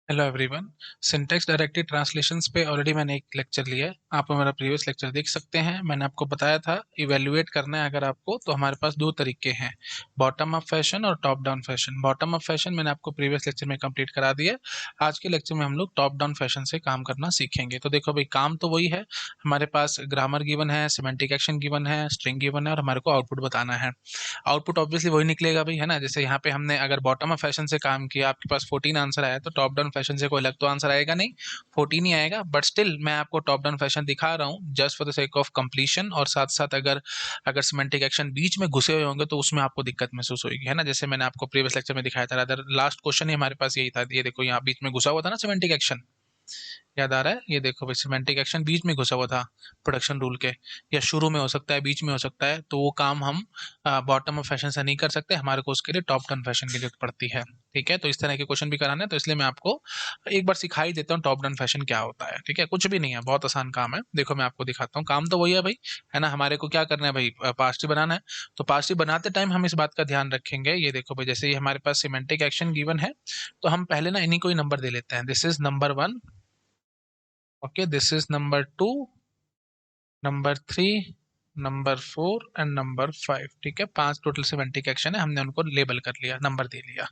Hello everyone. Syntax directed translations पे already मैंने एक लेक्चर लिया है। आप मेरा प्रीवियस लेक्चर देख सकते हैं। मैंने आपको बताया था इवेल्युएट करना है अगर आपको, तो हमारे पास दो तरीके हैं, बॉटम अप फैशन और top down fashion. Bottom up fashion मैंने आपको प्रीवियस लेक्चर में कंप्लीट करा दिया है। आज के लेक्चर में हम लोग टॉप डाउन फैशन से काम करना सीखेंगे। तो देखो भाई, काम तो वही है। हमारे पास ग्रामर गिवन है, सिमेंटिक एक्शन गिवन है, स्ट्रिंग गिवन है और हमारे को आउटपुट बताना है। आउटपुट ऑब्वियसली वही निकलेगा भाई, है ना। जैसे यहाँ पे हमने अगर बॉटम अप फैशन से काम किया, आपके पास 14 आंसर आया, तो टॉप डाउन फैशन से कोई अलग तो आंसर आएगा नहीं, 14 ही आएगा। बट स्टिल मैं आपको टॉप डाउन फैशन दिखा रहा हूँ just for the sake of completion. और साथ साथ अगर अगर सिमेंटिक एक्शन बीच में घुसे हुए होंगे तो उसमें आपको दिक्कत महसूस होगी, है ना। जैसे मैंने आपको प्रीवियस लेक्चर में दिखाया था, अदर लास्ट क्वेश्चन ही हमारे पास यही था। ये देखो, यहाँ बीच में घुसा हुआ था ना सिमेंटिक एक्शन, याद आ रहा है। ये देखो भाई, सिमेंटिक एक्शन बीच में घुसा हुआ था प्रोडक्शन रूल के, या शुरू में हो सकता है, बीच में हो सकता है। तो वो काम हम बॉटम ऑफ फैशन से नहीं कर सकते, हमारे को उसके लिए टॉप डाउन फैशन की जरूरत पड़ती है। ठीक है, तो इस तरह के क्वेश्चन भी कराने हैं, तो इसलिए मैं आपको एक बार सिखाई देता हूँ टॉप डाउन फैशन क्या होता है। ठीक है, कुछ भी नहीं है, बहुत आसान काम है। देखो मैं आपको दिखाता हूँ, काम तो वही है भाई, है ना। हमारे को क्या करना है भाई, पास्ट्री बनाना है। तो पास्ट्री बनाते टाइम हम इस बात का ध्यान रखेंगे। ये देखो भाई, जैसे ये हमारे पास सिमेंटिक एक्शन गिवन है, तो हम पहले ना इन्हीं को ही नंबर दे लेते हैं। This is number one, okay, this is number two, number three, number four and number five. ठीक है, पांच टोटल सिमेंटिक एक्शन है, हमने उनको लेबल कर लिया, नंबर दे लिया।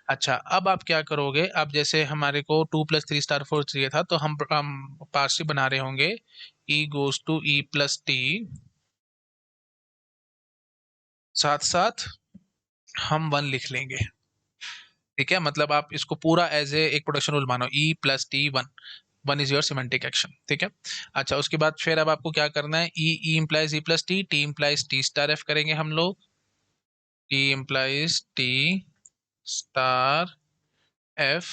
अच्छा, अब आप क्या करोगे, अब जैसे हमारे को 2 + 3 * 4 चाहिए था, तो हम पार्सी बना रहे होंगे, E goes to E plus T, साथ साथ हम वन लिख लेंगे। ठीक है, मतलब आप इसको पूरा एज ए एक प्रोडक्शन रूल मानो, ई plus T one, one is your semantic action. ठीक है। अच्छा, उसके बाद फिर अब आपको क्या करना है, E implies E plus T implies T star F करेंगे हम लोग। T implies T star F.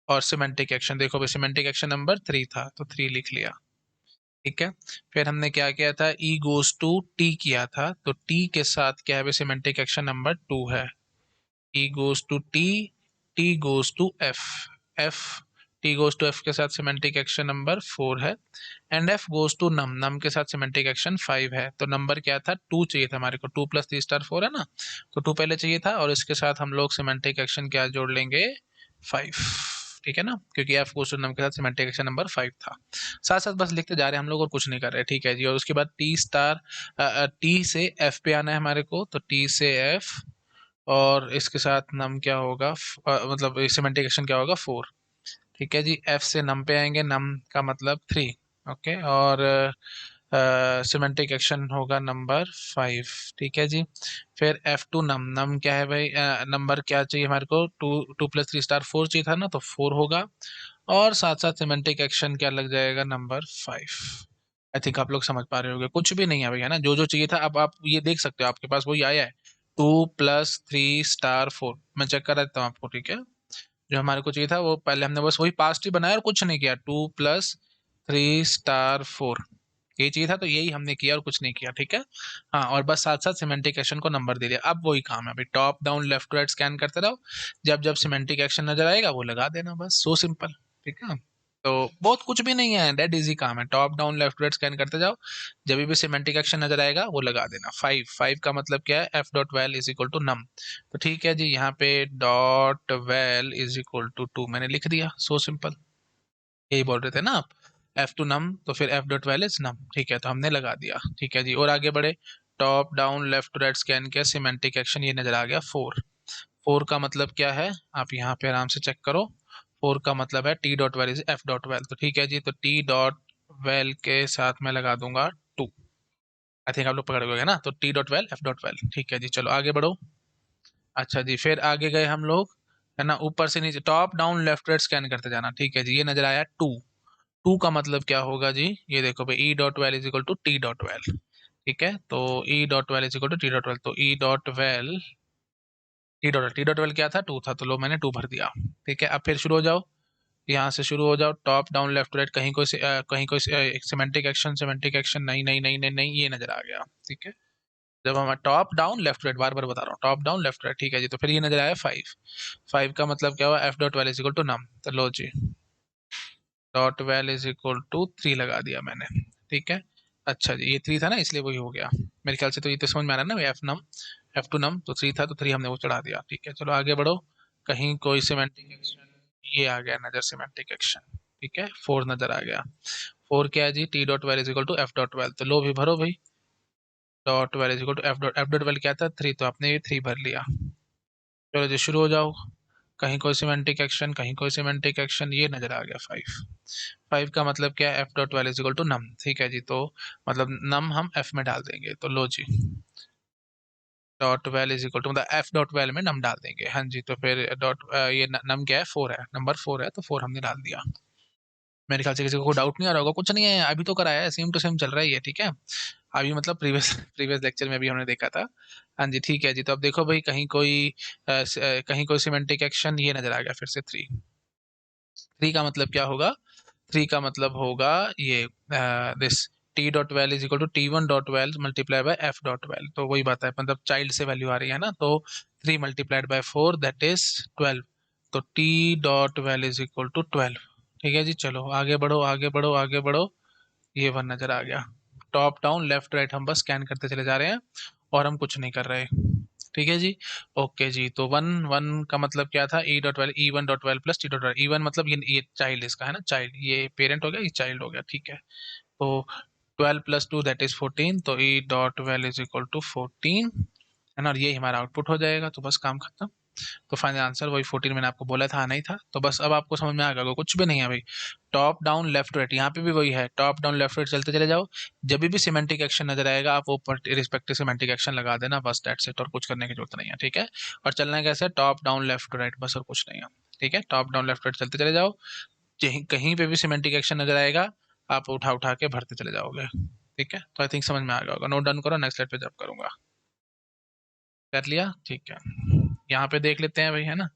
और सिमेंटिक एक्शन देखो भाई, सिमेंटिक एक्शन नंबर थ्री था तो थ्री लिख लिया। ठीक है। फिर हमने क्या किया था, ई गोज टू टी किया था, तो टी के साथ क्या है, सिमेंटिक एक्शन नंबर टू है। E goes to T goes to F, F, T goes to F के साथ सिमेंटिक एक्शन नंबर फोर है। And F goes to num, num के साथ सिमेंटिक एक्शन फाइव है। तो नंबर क्या था, टू चाहिए था हमारे को, 2 + 3 * 4 है ना, तो टू पहले चाहिए था, और इसके साथ हम लोग सिमेंटिक एक्शन क्या जोड़ लेंगे, फाइव। ठीक है ना, क्योंकि एफ गोज टू नम के साथ सिमेंटिक एक्शन नंबर फाइव था। साथ साथ बस लिखते जा रहे हैं हम लोग, और कुछ नहीं कर रहे। ठीक है जी, और उसके बाद टी स्टार, टी से एफ पे आना है हमारे को, तो टी से एफ, और इसके साथ नम क्या होगा, मतलब सिमेंटिक एक्शन क्या होगा, फोर। ठीक है जी, एफ से नम पे आएंगे, नम का मतलब थ्री। ओके, और सिमेंटिक एक्शन होगा नंबर फाइव। ठीक है जी। फिर एफ टू नम, नम क्या है भाई, नंबर क्या चाहिए हमारे को, टू, 2 + 3 * 4 चाहिए था ना, तो फोर होगा। और साथ साथ सिमेंटिक एक्शन क्या लग जाएगा, नंबर फाइव। आई थिंक आप लोग समझ पा रहे होंगे, कुछ भी नहीं है भाई, है ना, जो जो चाहिए था। अब आप ये देख सकते हो, आपके पास वही आया है, 2 + 3 * 4। मैं चेक कर देता हूँ आपको। ठीक है, जो हमारे को चाहिए था वो पहले हमने बस वही पास्ट ही बनाया और कुछ नहीं किया, 2 + 3 * 4 यही चाहिए था, तो यही हमने किया और कुछ नहीं किया। ठीक है। हाँ, और बस साथ साथ सिमेंटिक एक्शन को नंबर दे दिया। अब वही काम है भाई, top down left right scan करते रहो, जब जब सिमेंटिक एक्शन नजर आएगा वो लगा देना, बस सो सिंपल। ठीक है, तो बहुत कुछ भी नहीं है, डेड इजी काम है। Top down left right scan करते जाओ, जब भी सिमेंटिक एक्शन नजर आएगा वो लगा देना। फाइव, फाइव का मतलब क्या है, F dot val is equal to num. तो ठीक है जी, यहाँ पे dot val is equal to two मैंने लिख दिया, सो सिंपल। यही बोल रहे थे ना आप, एफ टू नम, तो फिर एफ डॉट वैल इज नम। ठीक है, तो हमने लगा दिया। ठीक है जी, और आगे बढ़े, top down left to right scan किया, सिमेंटिक एक्शन ये नजर आ गया, फोर। फोर का मतलब क्या है, आप यहाँ पे आराम से चेक करो। फोर का मतलब है T dot well is F dot val. तो ठीक है जी, तो टी डॉट वेल के साथ मैं लगा दूंगा टू। आई थिंक आप लोग पकड़ गए ना, तो T dot well F dot val. ठीक है जी, चलो आगे बढ़ो। अच्छा जी, फिर आगे गए हम लोग, है ना, ऊपर से नीचे top down left right scan करते जाना। ठीक है जी, ये नजर आया टू। टू का मतलब क्या होगा जी, ये देखो भाई, E dot well is equal to T dot val. ठीक है, तो E dot well is equal to T dot val, तो E dot val, T dot val क्या था, टू था, तो लो मैंने टू भर दिया। ठीक है, अब फिर शुरू हो जाओ, यहाँ से शुरू हो जाओ, टॉप डाउन लेफ्ट राइट, कहीं कोई कहीं कोई सिमेंटिक एक्शन, सिमेंटिक एक्शन नहीं नहीं नहीं नहीं नहीं, ये नजर आ गया। ठीक है, जब हम टॉप डाउन लेफ्ट राइट, बार बार बता रहा हूँ, टॉप डाउन लेफ्ट राइट। ठीक है जी, तो फिर ये नजर आया फाइव। फाइव का मतलब क्या हुआ, F dot well is equal to num, तो लो जी, dot well is equal to three लगा दिया मैंने। ठीक है। अच्छा जी, ये थ्री था ना, इसलिए वही हो गया मेरे ख्याल से। तो ये तो समझ में आ रहा है ना, एफ नम, एफ टू नम, तो थ्री था, तो थ्री हमने वो चढ़ा दिया। ठीक है, चलो आगे बढ़ो, कहीं कोई सिमेंटिक एक्शन ये आ गया नजर सिमेंटिक एक्शन। ठीक है, 4 नजर आ गया। 4 क्या है जी, T dot well is equal to F dot val, तो लो भी भरो भाई। Dot well is equal to F dot val क्या था, 3, तो आपने ये 3 भर लिया। चलो जी शुरू हो जाओ। कहीं कोई सिमेंटिक एक्शन, कहीं कोई सिमेंटिक एक्शन, ये नजर आ गया 5। 5 का मतलब क्या है, F dot well is equal to num. ठीक है जी, तो मतलब नम हम एफ में डाल देंगे, तो लो जी dot well is equal to मतलब एफ डॉट वेल में नम डाल देंगे। हाँ जी, तो फिर डॉट ये नम क्या है, 4 है, नंबर 4 है, तो 4 हमने डाल दिया। मेरे ख्याल से किसी को कोई डाउट नहीं आ रहा होगा, कुछ नहीं है, अभी तो कराया है, सेम टू सेम चल रहा ही है। ठीक है, अभी मतलब प्रीवियस प्रीवियस लेक्चर में भी हमने देखा था। हाँ जी ठीक है जी, तो अब देखो भाई, कहीं कोई सिमेंटिक एक्शन, ये नजर आ गया फिर से 3। 3 का मतलब क्या होगा, 3 का मतलब होगा ये this T dot well is equal to T one dot val multiply by F dot val, तो वही बात है, मतलब चाइल्ड से वैल्यू आ रही है ना, तो 3 मल्टीप्लाइड बाय 4 दैट इज 12, तो T dot well is equal to 12। ठीक है जी, चलो आगे बढ़ो आगे बढ़ो आगे बढ़ो। ये वन नजर आ गया। टॉप डाउन लेफ्ट राइट हम बस स्कैन करते चले जा रहे हैं, और हम कुछ नहीं कर रहे। ठीक है जी, ओके जी, तो वन वन का मतलब क्या था, ई dot well, E one dot well plus T dot well, E one मतलब ये चाइल्ड इसका है ना, चाइल्ड, ये पेरेंट हो गया, ये चाइल्ड हो गया। ठीक है, तो 12 प्लस 2 दैट इज 14, तो E dot well is equal to 14, है ना, और ये हमारा आउटपुट हो जाएगा, तो बस काम खत्म। तो फाइनल आंसर वही 14 मैंने आपको बोला था, आना ही था, तो बस अब आपको समझ में आ गया होगा, कुछ भी नहीं है भाई। टॉप डाउन लेफ्ट राइट, यहाँ पे भी वही है, टॉप डाउन लेफ्ट राइट चलते चले जाओ, जब भी सिमेंटिक एक्शन नजर आएगा आप वो रिस्पेक्टिव सिमेंटिक एक्शन लगा देना, बस दैट्स इट, और कुछ करने की जरूरत नहीं है। ठीक है, और चलना है कैसे, टॉप डाउन लेफ्ट राइट, बस और कुछ नहीं है। ठीक है, टॉप डाउन लेफ्ट राइट चलते चले जाओ, कहीं कहीं पे भी सिमेंटिक एक्शन नजर आएगा, आप उठा उठा के भरते चले जाओगे। ठीक है, तो आई थिंक समझ में आ गया होगा, नोट डाउन करो, नेक्स्ट स्लाइड पे जब करूंगा। कर लिया, ठीक है, यहाँ पे देख लेते हैं भाई, है ना।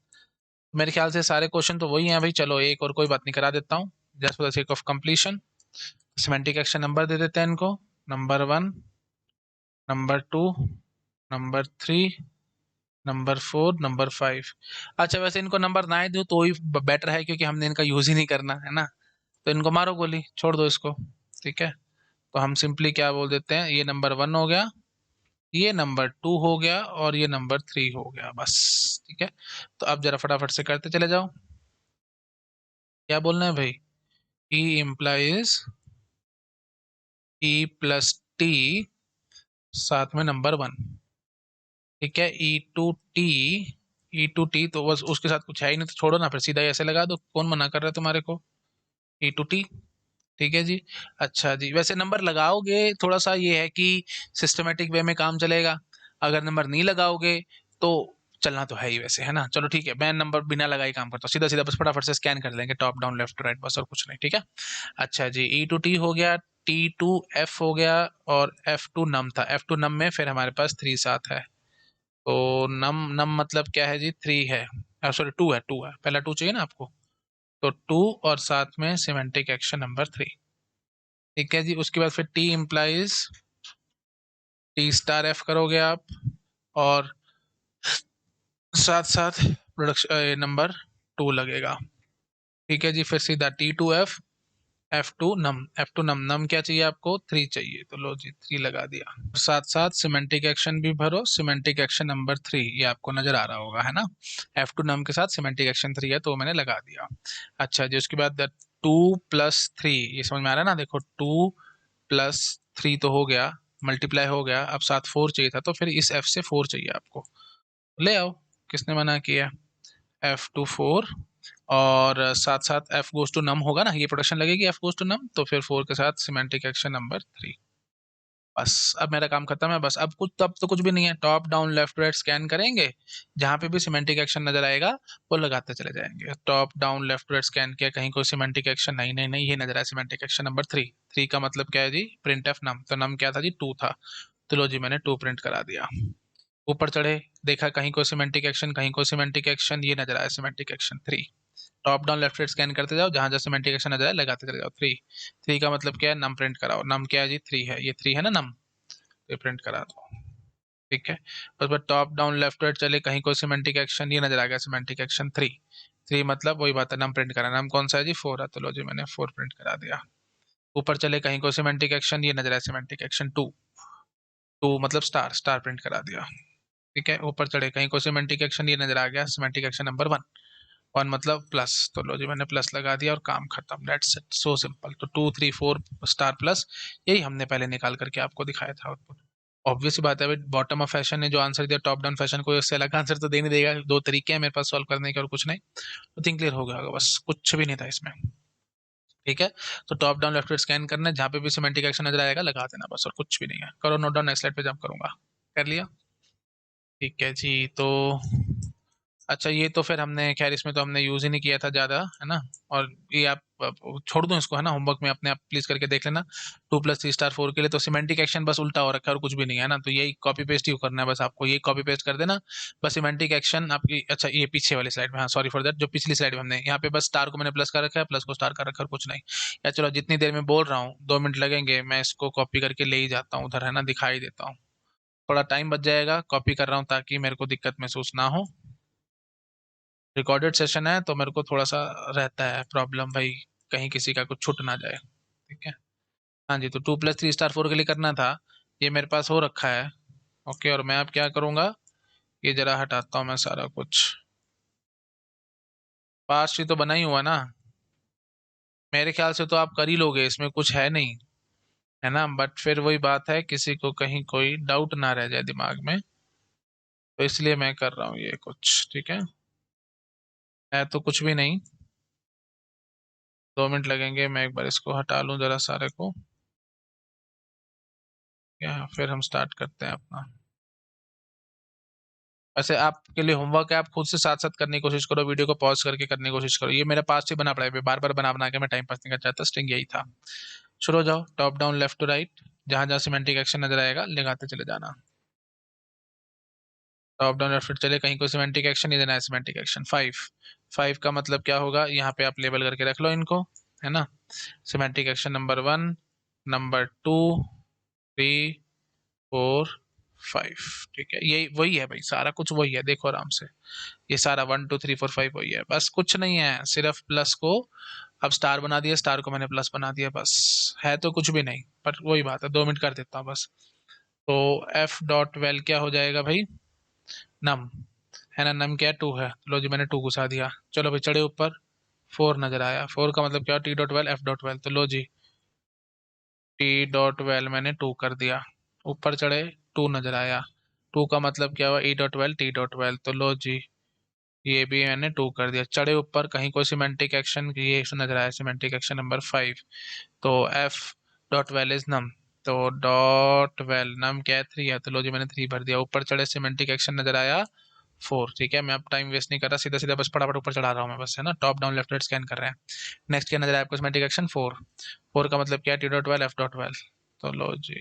मेरे ख्याल से सारे क्वेश्चन तो वही हैं भाई, चलो एक और कोई बात नहीं, करा देता हूँ just for the sake of completion. Semantic action number दे देते हैं इनको, number 1, number 2, number 3, number 4, number 5। अच्छा वैसे इनको नंबर ना ही दो तो ही बेटर है, क्योंकि हमने इनका यूज ही नहीं करना है ना, तो इनको मारो गोली, छोड़ दो इसको। ठीक है, तो हम सिंपली क्या बोल देते हैं, ये नंबर 1 हो गया, ये नंबर 2 हो गया, और ये नंबर 3 हो गया, बस। ठीक है, तो अब जरा फटाफट से करते चले जाओ, क्या बोलना है भाई, E implies E plus T साथ में नंबर 1। ठीक है, ई टू टी तो बस उसके साथ कुछ है ही नहीं, तो छोड़ो ना, फिर सीधा ऐसे लगा दो, कौन मना कर रहा है तुम्हारे को, ई टू टी। ठीक है जी, अच्छा जी, वैसे नंबर लगाओगे थोड़ा सा ये है कि सिस्टमेटिक वे में काम चलेगा, अगर नंबर नहीं लगाओगे तो चलना तो है ही वैसे, है ना। चलो ठीक है, मैं नंबर बिना लगाए काम करता हूँ, सीधा सीधा बस फटाफट से स्कैन कर लेंगे, टॉप डाउन लेफ्ट राइट, बस और कुछ नहीं। ठीक है, अच्छा जी, ई टू टी हो गया, टी टू एफ हो गया, और एफ टू नम था, एफ टू नम में फिर हमारे पास 3 साथ है, तो नम नम मतलब क्या है जी, 3 है, सॉरी 2 है, 2 है, पहला 2 चाहिए ना आपको, तो 2 और साथ में सिमेंटिक एक्शन नंबर 3। ठीक है जी, उसके बाद फिर T implies T star F करोगे आप, और साथ साथ प्रोडक्शन नंबर 2 लगेगा। ठीक है जी, फिर सीधा T2F, F2 नम नम क्या चाहिए आपको, 3 चाहिए, तो लो जी 3 लगा दिया। साथ साथ सिमेंटिक एक्शन भी भरो, सिमेंटिक एक्शन नंबर 3, ये आपको नजर आ रहा होगा, है ना। F2 नम के साथ सिमेंटिक एक्शन 3 है, तो मैंने लगा दिया। अच्छा जी, उसके बाद 2 प्लस 3, ये समझ में आ रहा है ना, देखो 2 प्लस 3 तो हो गया, मल्टीप्लाई हो गया, अब साथ 4 चाहिए था, तो फिर इस F से 4 चाहिए आपको, ले आओ, किसने मना किया, F2 4, और साथ साथ एफ गोज टू नम होगा ना, ये प्रोडक्शन लगेगी एफ गोज टू नम, तो फिर 4 के साथ सिमेंटिक एक्शन नंबर 3। बस अब मेरा काम खत्म है, बस अब कुछ, तब तो कुछ भी नहीं है, top down left right scan करेंगे, जहां पे भी सिमेंटिक एक्शन नजर आएगा वो लगाते चले जाएंगे। Top down left right scan किया, कहीं कोई सिमेंटिक एक्शन, नहीं नहीं नहीं, ये नजर आया सिमेंटिक एक्शन नंबर 3। 3 का मतलब क्या है जी, प्रिंट एफ नम, तो नम क्या था जी, 2 था, तो लो जी मैंने 2 प्रिंट करा दिया। ऊपर चढ़े, देखा कहीं कोई सिमेंटिक एक्शन, कहीं कोई सिमेंटिक एक्शन, ये नजर आया semantic action 3। Top down left right scan करते जाओ, जहां जहां सिमेंटिक एक्शन नजर आए लगाते चले जाओ। 3, 3 का मतलब क्या है, नम प्रिंट कराओ, नम क्या है जी, 3 है, ये 3 है ना नम, ये प्रिंट करा दो। ठीक है, बस बस टॉप डाउन लेफ्ट राइट चले, कहीं कोई सिमेंटिक एक्शन, ये नजर आ गया सिमेंटिक एक्शन 3। 3 मतलब वही बात है, नम प्रिंट करा, नम कौन सा है जी, 4 है, तो लो जी मैंने 4 प्रिंट करा दिया। ऊपर चले, कहीं कोई सिमेंटिक एक्शन, ये नजर आया सिमेंटिक एक्शन 2। 2 मतलब स्टार, स्टार प्रिंट करा दिया। ठीक है, ऊपर चढ़े, कहीं कोई सिमेंटिक एक्शन, ये नजर आ गया सिमेंटिक एक्शन नंबर 1। वन मतलब प्लस, तो लो जी मैंने प्लस लगा दिया और काम खत्म, दैट्स इट, सो सिंपल। तो 2 3 4 स्टार प्लस, यही हमने पहले निकाल करके आपको दिखाया था आउटपुट। ऑब्वियस बात है भाई, बॉटम ऑफ फैशन ने जो आंसर दिया, टॉप डाउन फैशन को इससे अलग आंसर तो दे नहीं देगा। दो तरीके हैं मेरे पास सॉल्व करने के और कुछ नहीं। तो थिंक क्लियर हो गया होगा, बस कुछ भी नहीं था इसमें। ठीक है, तो टॉप डाउन लेफ्ट स्कैन करना है, जहाँ पे भी सिमेंटिक एक्शन नजर आएगा लगा देना बस, और कुछ भी नहीं है। करो नोट डाउन, नेक्स्ट स्लाइड पे जंप करूंगा। कर लिया? ठीक है जी। तो अच्छा, ये तो फिर हमने खैर इसमें तो हमने यूज ही नहीं किया था ज्यादा, है ना। और ये आप छोड़ दो इसको, है ना, होमवर्क में अपने आप प्लीज करके देख लेना। 2 + 3 स्टार 4 के लिए तो सिमेंटिक एक्शन बस उल्टा हो रखा है और कुछ भी नहीं है ना, तो यही कॉपी पेस्ट ही करना है बस आपको, यही कॉपी पेस्ट कर देना। बस सिमेंटिक एक्शन आपकी, अच्छा ये पीछे वाली स्लाइड में, हाँ सॉरी फॉर दैट, जो पिछली स्लाइड में हमने यहाँ पे बस स्टार को मैंने प्लस कर रखा है, प्लस को स्टार कर रखा है, कुछ नहीं। या चलो जितनी देर में बोल रहा हूँ, 2 मिनट लगेंगे, मैं इसको कॉपी करके ले ही जाता हूँ उधर, है ना, दिखाई देता हूँ। थोड़ा टाइम बच जाएगा, कॉपी कर रहा हूँ ताकि मेरे को दिक्कत महसूस ना हो। रिकॉर्डेड सेशन है तो मेरे को थोड़ा सा रहता है प्रॉब्लम भाई, कहीं किसी का कुछ छूट ना जाए। ठीक है। हाँ जी, तो 2 + 3 स्टार 4 के लिए करना था, ये मेरे पास हो रखा है। ओके, और मैं अब क्या करूँगा, ये जरा हटाता हूँ मैं सारा कुछ। पास ही तो बना ही हुआ ना, मेरे ख्याल से तो आप कर ही लोगे, इसमें कुछ है नहीं, है ना। बट फिर वही बात है, किसी को कहीं कोई डाउट ना रह जाए दिमाग में, तो इसलिए मैं कर रहा हूँ ये कुछ। ठीक है तो कुछ भी नहीं। 2 मिनट लगेंगे, मैं एक बार इसको हटा लूँ जरा सारे को, क्या फिर हम स्टार्ट करते हैं अपना। वैसे आपके लिए होमवर्क है, आप खुद से साथ साथ करने की कोशिश करो, वीडियो को पॉज करके करने की कोशिश करो। ये मेरे पास से बना पड़ा है, बार बार बना बना के मैं टाइम पास नहीं करना चाहता, स्ट्रिंग यही था। शुरू हो जाओ, top down left to right, जहां जहां सिमेंटिक एक्शन नजर आएगा लगाते चले जाना। टॉप डाउन लेफ्ट चले, कहीं कोई सिमेंटिक एक्शन नहीं देना है, सिमेंटिक एक्शन 5। 5 का मतलब क्या होगा, यहाँ पे आप लेबल करके रख लो इनको, है ना। Semantic action number 1, number 2, 3 4 5। ठीक है, यही वही है भाई, सारा कुछ वही है, देखो आराम से। ये सारा 1 2 3 4 5 वही है, बस कुछ नहीं है, सिर्फ प्लस को अब स्टार बना दिया, स्टार को मैंने प्लस बना दिया, बस। है तो कुछ भी नहीं, पर वही बात है, 2 मिनट कर देता हूँ बस। तो एफ डॉट वेल क्या हो जाएगा भाई, नम, है ना। नम क्या है, 2 है, लो जी मैंने 2 घुसा दिया। चलो भाई चढ़े ऊपर, 4 नजर आया, 4 का मतलब क्या, T dot well F dot val, तो लो जी टी डॉट वेल मैंने 2 कर दिया। ऊपर चढ़े, 2 नजर आया, 2 का मतलब क्या हुआ, ई dot val T dot val, तो लो जी ये भी मैंने 2 कर दिया। चढ़े ऊपर, कहीं कोई सिमेंटिक एक्शन, ये नजर आया, सिमेंटिक एक्शन नंबर 5, तो F dot well is num, तो डॉट वेल नम क्या है, 3 है, तो लो जी मैंने 3 भर दिया। ऊपर चढ़े, सिमेंटिक एक्शन नजर आया 4। ठीक है, मैं अब टाइम वेस्ट नहीं कर रहा, सीधा सीधा बस फटाफट ऊपर चढ़ा रहा हूँ मैं बस, है ना। Top down left right scan कर रहे हैं। नेक्स्ट क्या नजर आया आपको, सिमेंटिक एक्शन 4। 4 का मतलब क्या है, T dot well F dot val, तो लो जी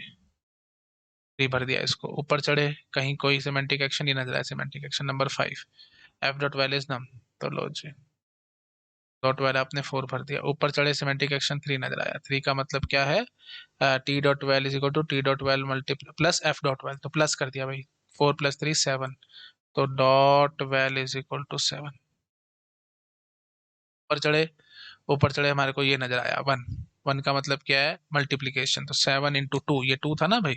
3 भर दिया इसको। ऊपर चढ़े, कहीं कोई सिमेंटिक एक्शन ही नजर आया, semantic action number 5, F dot well is num, तो लो जी डॉट वेल आपने 4 भर दिया। ऊपर चढ़े, सिमेंटिक एक्शन 3 नजर आया, 3 का मतलब क्या है, T dot well is equal to T dot val multi plus F dot val, तो प्लस कर दिया भाई, 4 + 3 7, तो dot well is equal to 7। ऊपर चढ़े, ऊपर चढ़े हमारे को ये नजर आया 1। 1 का मतलब क्या है, मल्टीप्लीकेशन, तो 7 × 2, ये 2 था ना भाई,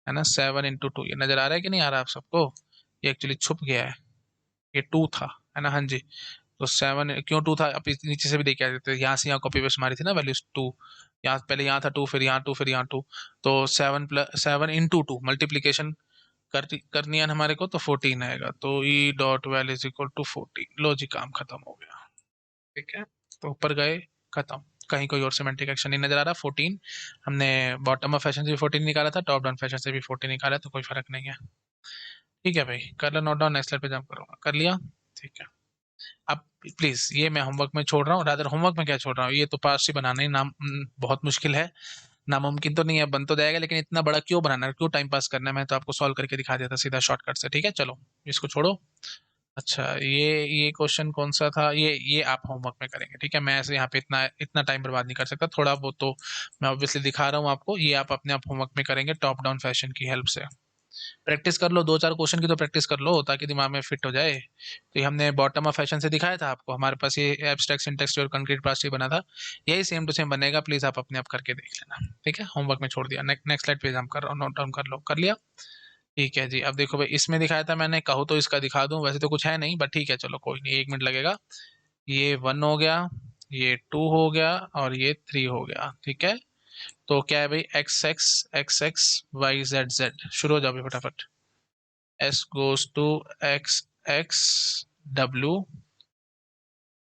है ना। 7 × 2, ये नजर आ रहा है कि नहीं आ रहा आप सबको, ये एक्चुअली छुप गया है, ये 2 था, है ना, हाँ जी। तो 7 क्यों 2 था, आप नीचे से भी देख के आ सकते थे, यहाँ से यहाँ कॉपी पेस्ट मारी थी ना वैल्यूज 2, यहाँ पहले यहाँ था 2, फिर यहाँ 2, फिर यहाँ 2, तो 7 × 2 मल्टीप्लीकेशन करनी है हमारे को, तो 14 आएगा, तो E dot well is equal to 14। लो जी काम खत्म हो गया। ठीक है, तो ऊपर गए, खत्म, कहीं कोई और सिमेंटिक एक्शन नहीं नजर आ रहा। 14 हमने बॉटम ऑफ फैशन से भी 14 निकाला था, टॉप डाउन फैशन से भी 14 निकाला, तो कोई फर्क नहीं है। ठीक है भाई, कर लो नोट डाउन, नेक्स्ट स्लाइड पे जंप करूंगा। कर लिया? ठीक है। अब प्लीज ये मैं होमवर्क में छोड़ रहा हूँ, रादर होमवर्क में क्या छोड़ रहा हूँ, ये तो पास ही बनाना ही नाम बहुत मुश्किल है, नामुमकिन तो नहीं है, बन तो जाएगा, लेकिन इतना बड़ा क्यों बनाना है, क्यों टाइम पास करना है, मैं तो आपको सॉल्व करके दिखा देता सीधा शॉर्टकट से। ठीक है, चलो इसको छोड़ो। अच्छा, ये क्वेश्चन कौन सा था, ये आप होमवर्क में करेंगे। ठीक है, मैं ऐसे यहाँ पे इतना इतना टाइम बर्बाद नहीं कर सकता, थोड़ा बहुत तो मैं ऑब्वियसली दिखा रहा हूँ आपको, ये आप अपने आप होमवर्क में करेंगे टॉप डाउन फैशन की हेल्प से। प्रैक्टिस कर लो, 2 4 क्वेश्चन की तो प्रैक्टिस कर लो ताकि दिमाग में फिट हो जाए। तो ये हमने बॉटम ऑफ फैशन से दिखाया था आपको, हमारे पास ये एब्स्ट्रैक्ट सिंटेक्स और कंक्रीट प्लास्टिक बना था, यही सेम टू सेम बनेगा, प्लीज आप अपने आप करके देख लेना। ठीक है, होमवर्क में छोड़ दिया, नेक्स्ट स्लाइड पे हम कर रहा हूँ, नोट डाउन कर लो। कर लिया? ठीक है जी। अब देखो भाई, इसमें दिखाया था मैंने, कहूँ तो इसका दिखा दूं, वैसे तो कुछ है नहीं, बट ठीक है चलो कोई नहीं, 1 मिनट लगेगा। ये 1 हो गया, ये 2 हो गया और ये 3 हो गया। ठीक है, तो क्या है भाई, X X Y Z Z. शुरू हो जाओ भाई फटाफट। S goes to X X W.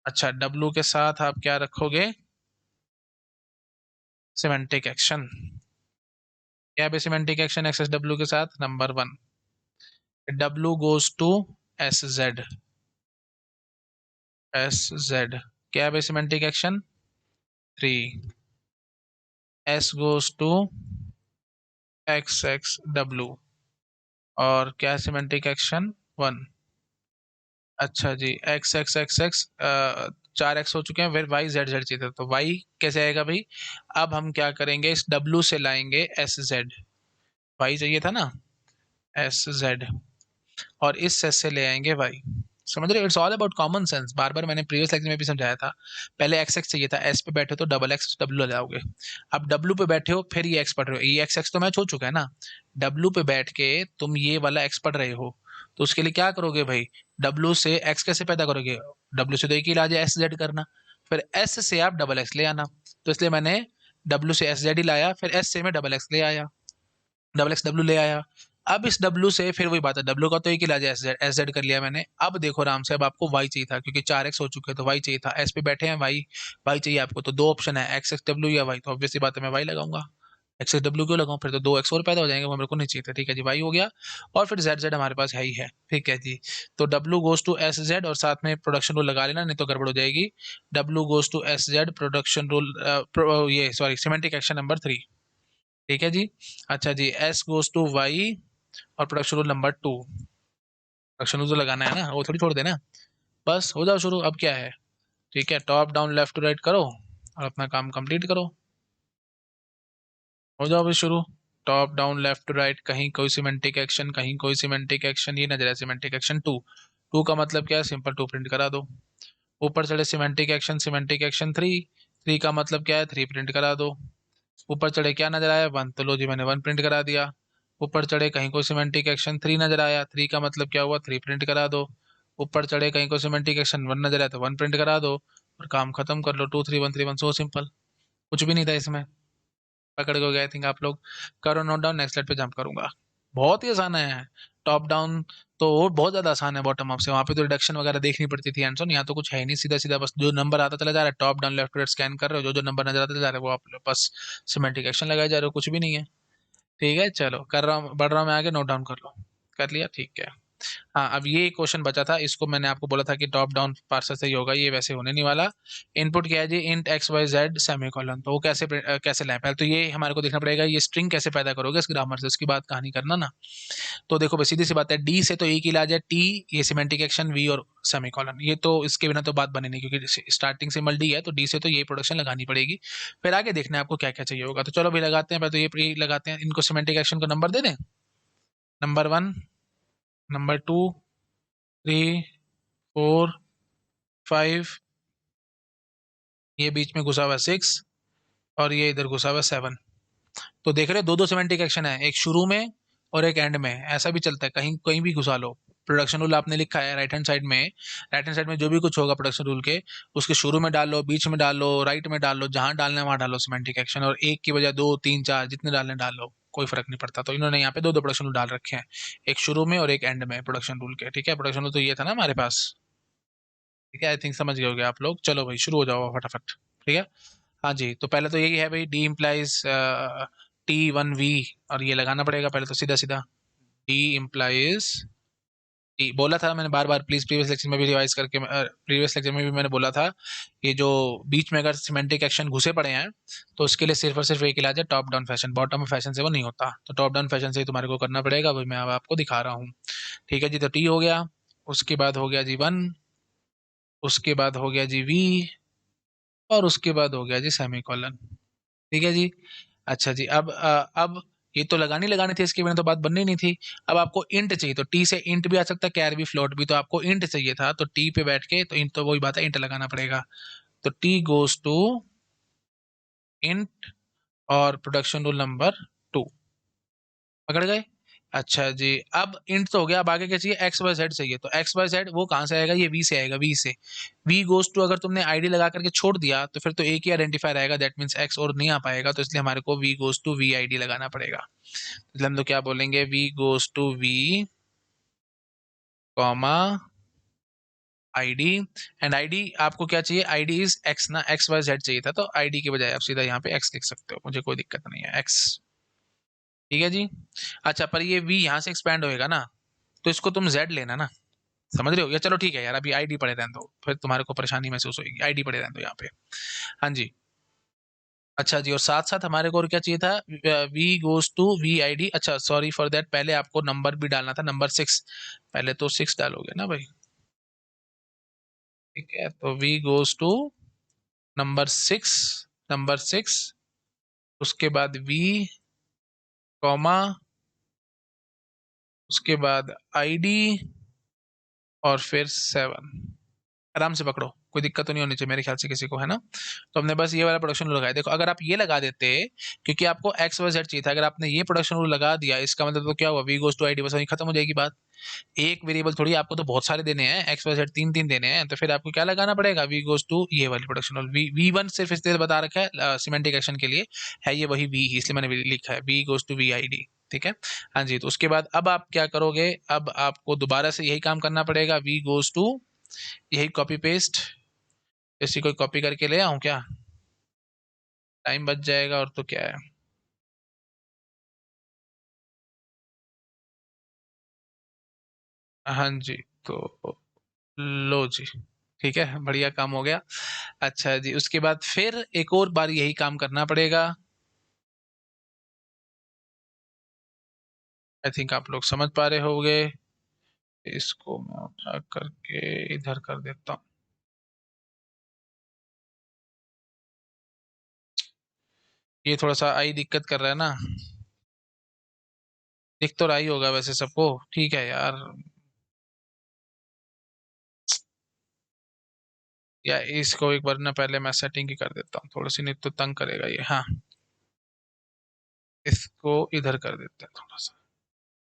अच्छा, डब्ल्यू के साथ आप क्या रखोगे, सिमेंटिक एक्शन। क्या है semantic action X S W के साथ, number 1। W goes to S Z, S Z. क्या है semantic action, 3। S goes to X X W, और क्या है सिमेंटिक एक्शन, 1। अच्छा जी, X X X x 4 x हो चुके हैं, फिर वाई जेड जेड चाहिए था, तो वाई कैसे आएगा भाई। अब हम क्या करेंगे, इस डब्ल्यू से लाएंगे एस जेड। वाई चाहिए था ना, एस जेड, और इस सेट से ले आएंगे वाई। समझ रहे हो, it's all about common sense. बार बार मैंने प्रीवियस लेक्चर में भी समझाया था। पहले एक्स एक्स चाहिए था, एस पे बैठे तो डबल एक्स डब्ल्यू लाओगे। अब डब्ल्यू पे बैठे हो, फिर ये एक्स पढ़ रहे हो, ये एक्स एक्स तो मैच हो चुका है ना। डब्ल्यू पे बैठ के तुम ये वाला एक्स पढ़ रहे हो, तो उसके लिए क्या करोगे भाई, डब्ल्यू से एक्स कैसे पैदा करोगे, डब्ल्यू से तो एक ही इलाज है, एस जेड करना। फिर एस से आप डबल एक्स ले आना, तो इसलिए मैंने डब्ल्यू से एस जेड ही लाया, फिर एस से मैं डबल एक्स ले आया, डबल एक्स डब्ल्यू ले आया। अब इस डब्ल्यू से फिर वही बात है, डब्ल्यू का तो एक ही इलाज है, एस जेड कर लिया मैंने। अब देखो आराम से, अब आपको वाई चाहिए था, क्योंकि 4 एक्स हो चुके हैं तो वाई चाहिए था, एस पे बैठे हैं वाई, वाई चाहिए आपको, तो दो ऑप्शन है, एक्स एक्स डब्ल्यू या वाई, तो ऑब्वियसली बात है मैं वाई लगाऊंगा। एक्स एक्स डब्ल्यू क्यों लगाऊं, फिर तो 2 एक्स और पैदा हो जाएंगे, वो मेरे को नहीं चाहिए था। ठीक है जी, वाई हो गया, और फिर जेड जेड हमारे पास है ही है। ठीक है जी, तो W goes to S Z, और साथ में प्रोडक्शन रूल लगा लेना, नहीं तो गड़बड़ हो जाएगी। W goes to S Z production rule, ये सॉरी सिमेंटिक एक्शन नंबर 3। ठीक है जी। अच्छा जी, एस गोज टू वाई, और production rule number 2। Production rule तो लगाना है ना, वो थोड़ी छोड़ देना। बस हो जाओ शुरू, अब क्या है। ठीक है, top down left to right करो, और अपना काम कंप्लीट करो। हो जाओ भी शुरू। Top down left to right, कहीं कोई सिमेंटिक एक्शन, कहीं कोई सिमेंटिक एक्शन, ये नजर है सिमेंटिक एक्शन 2। 2 का मतलब क्या है, सिंपल 2 प्रिंट करा दो। ऊपर चढ़े सिमेंटिक एक्शन 3। 3 का मतलब क्या है, 3 प्रिंट करा दो। ऊपर चढ़े क्या नजर आया, 1, तो लो जी मैंने 1 प्रिंट करा दिया। ऊपर चढ़े कहीं को सिमेंटिक एक्शन 3 नजर आया, 3 का मतलब क्या हुआ, 3 प्रिंट करा दो। ऊपर चढ़े कहीं को सिमेंटिक एक्शन 1 नजर आया, तो 1 प्रिंट करा दो, और काम खत्म कर लो। 2 3 1 3 1, सो सिंपल। कुछ भी नहीं था इसमें। पकड़ गए आई थिंक आप लोग। करो नोट डाउन, नेक्स्ट स्लाइड पे जंप करूंगा। बहुत ही आसान है। टॉप डाउन तो बहुत ज्यादा आसान है, बॉटम अप से वहां पे तो रिडक्शन वगैरह देखनी पड़ती थी एंड यहाँ तो कुछ है ही नहीं, सीधा सीधा बस जो नंबर आता चला जा रहा है, top down left right scan कर रहे हो, जो जो नंबर नजर आता जा रहा है वो आप बस सिमेंटिक एक्शन लगाए जा रहे हो, कुछ भी नहीं है। ठीक है, चलो कर रहा हूँ, बढ़ रहा हूँ मैं आगे, नोट डाउन कर लो। कर लिया, ठीक है। हाँ, अब ये क्वेश्चन बचा था, इसको मैंने आपको बोला था कि टॉप डाउन पार्सर से ही होगा, ये वैसे होने नहीं वाला। इनपुट क्या है जी, int X Y Z semicolon, तो वो कैसे लाए, पहले तो ये हमारे को देखना पड़ेगा, ये स्ट्रिंग कैसे पैदा करोगे इस ग्रामर से, उसकी बात कहानी करना ना। तो देखो भाई, सीधी सी बात है, डी से तो एक ही इलाज है, टी ये सिमेंटिक एक्शन, वी और सेमीकोलन, ये तो इसके बिना तो बात बने नहीं, क्योंकि स्टार्टिंग सिंबल डी है, तो डी से तो ये प्रोडक्शन लगानी पड़ेगी। फिर आगे देखना है आपको क्या क्या चाहिए होगा, तो चलो भाई लगाते हैं, पहले तो ये प्री लगाते हैं, इनको सिमेंटिक एक्शन को नंबर दे दें। नंबर 1, नंबर 2, 3, 4, 5, ये बीच में घुसा हुआ है 6, और ये इधर घुसा हुआ है 7। तो देख रहे हो, दो दो सिमेंटिक एक्शन है, एक शुरू में और एक एंड में, ऐसा भी चलता है, कहीं कहीं भी घुसा लो। प्रोडक्शन रूल आपने लिखा है राइट हैंड साइड में, राइट हैंड साइड में जो भी कुछ होगा प्रोडक्शन रूल के, उसके शुरू में डालो, बीच में डालो, राइट में डालो, जहां डालना है वहां डालो सिमेंटिक एक्शन, और एक की बजाय 2 3 4 जितने डालने डालो, कोई फर्क नहीं पड़ता। तो इन्होंने यहाँ पे दो दो प्रोडक्शन रूल डाल रखे हैं, एक शुरू में और एक एंड में प्रोडक्शन रूल के। ठीक है, प्रोडक्शन रूल तो ये था ना हमारे पास। ठीक है, आई थिंक समझ गए होगे आप लोग। चलो भाई शुरू हो जाओ फटाफट। ठीक है, हाँ जी, तो पहले तो यही है भाई, डी इम्प्लाइज T1V, और ये लगाना पड़ेगा पहले तो सीधा सीधा। डी इम्प्लाइज टी, बोला था मैंने बार बार, प्लीज प्रीवियस लेक्चर में भी रिवाइज करके, प्रीवियस लेक्चर में भी मैंने बोला था, ये जो बीच में अगर सिमेंटिक एक्शन घुसे पड़े हैं, तो उसके लिए सिर्फ और सिर्फ एक इलाज है, top down fashion, bottom fashion से वो नहीं होता, तो टॉप डाउन फैशन से ही तुम्हारे को करना पड़ेगा, वही मैं अब आपको दिखा रहा हूँ। ठीक है जी, तो टी हो गया, उसके बाद हो गया जी 1, उसके बाद हो गया जी वी, और उसके बाद हो गया जी सेमीकोलन। ठीक है जी। अच्छा जी, अब ये तो लगानी लगानी थी, इसके बिना तो बात बननी नहीं थी। अब आपको इंट चाहिए, तो टी से इंट भी आ सकता है, कैर भी, फ्लोट भी, तो आपको इंट चाहिए था, तो टी पे बैठ के तो इंट, तो वही बात है, इंट लगाना पड़ेगा। तो टी गोज टू इंट, और प्रोडक्शन रूल नंबर 2। पकड़ गए। अच्छा जी, अब इंट तो हो गया, अब आगे क्या चाहिए, एक्स वाई जेड चाहिए। तो एक्स वाई जेड वो कहाँ से आएगा, ये वी से आएगा, वी से। वी गोज टू अगर तुमने आईडी लगा करके छोड़ दिया तो फिर तो एक ही आइडेंटिफायर आएगा, दैट मीन्स एक्स और नहीं आ पाएगा, तो इसलिए हमारे को V goes to V ID लगाना पड़ेगा। इसलिए हम तो क्या बोलेंगे, V goes to V comma ID. And ID आपको क्या चाहिए, आईडी इज एक्स ना, एक्स वाई जेड चाहिए था, तो आईडी के बजाय आप सीधा यहाँ पे एक्स लिख सकते हो, मुझे कोई दिक्कत नहीं है, एक्स। ठीक है जी। अच्छा, पर ये वी यहाँ से एक्सपैंड होएगा ना, तो इसको तुम जेड लेना ना, समझ रहे हो, या चलो ठीक है यार, अभी आईडी पड़े रहने दो, फिर तुम्हारे को परेशानी महसूस होगी, आईडी पड़े रहने दो यहाँ पे। हाँ जी। अच्छा जी, और साथ साथ हमारे को और क्या चाहिए था, V goes to V I D. अच्छा सॉरी फॉर दैट, पहले आपको नंबर भी डालना था, नंबर 6। पहले तो 6 डालोगे ना भाई। ठीक है, तो V goes to number 6, number 6, उसके बाद वी कॉमा, उसके बाद आईडी, और फिर 7। आराम से पकड़ो, कोई दिक्कत तो नहीं होनी चाहिए मेरे ख्याल से किसी को, है ना। तो हमने बस ये वाला प्रोडक्शन रूल लगाया। देखो अगर आप ये लगा देते, क्योंकि आपको एक्स वाई जेड चाहिए था, अगर आपने ये प्रोडक्शन रूल लगा दिया, इसका मतलब तो क्या हुआ, वी गोज टू आईडी, बस वहीं खत्म हो जाएगी बात। एक वेरिएबल थोड़ी, आपको तो बहुत सारे देने हैं, एक्स वाई जेड तीन तीन देने हैं, तो फिर आपको क्या लगाना पड़ेगा, वी गोज टू ये वाली प्रोडक्शन रूल। वी वन सिर्फ इसलिए बता रखा है सिमेंटिक एक्शन के लिए, है ये वही वी ही, इसलिए मैंने लिखा है V goes to V I D. ठीक है। हाँ जी, तो उसके बाद अब आप क्या करोगे, अब आपको दोबारा से यही काम करना पड़ेगा, वी गोज टू, यही कॉपी पेस्ट, इसी को कॉपी करके ले आऊं क्या, टाइम बच जाएगा और तो क्या है। हाँ जी, तो लो जी, ठीक है, बढ़िया काम हो गया। अच्छा जी, उसके बाद फिर एक और बार यही काम करना पड़ेगा। आई थिंक आप लोग समझ पा रहे होंगे। इसको मैं उठा करके इधर कर देता हूँ। ये थोड़ा सा आई दिक्कत कर रहा है ना, दिख तो रहा ही होगा वैसे सबको, ठीक है यार। या इसको एक बार ना पहले मैं सेटिंग ही कर देता हूँ थोड़ी सी, नहीं तो तंग करेगा ये। हाँ, इसको इधर कर देते हैं थोड़ा सा,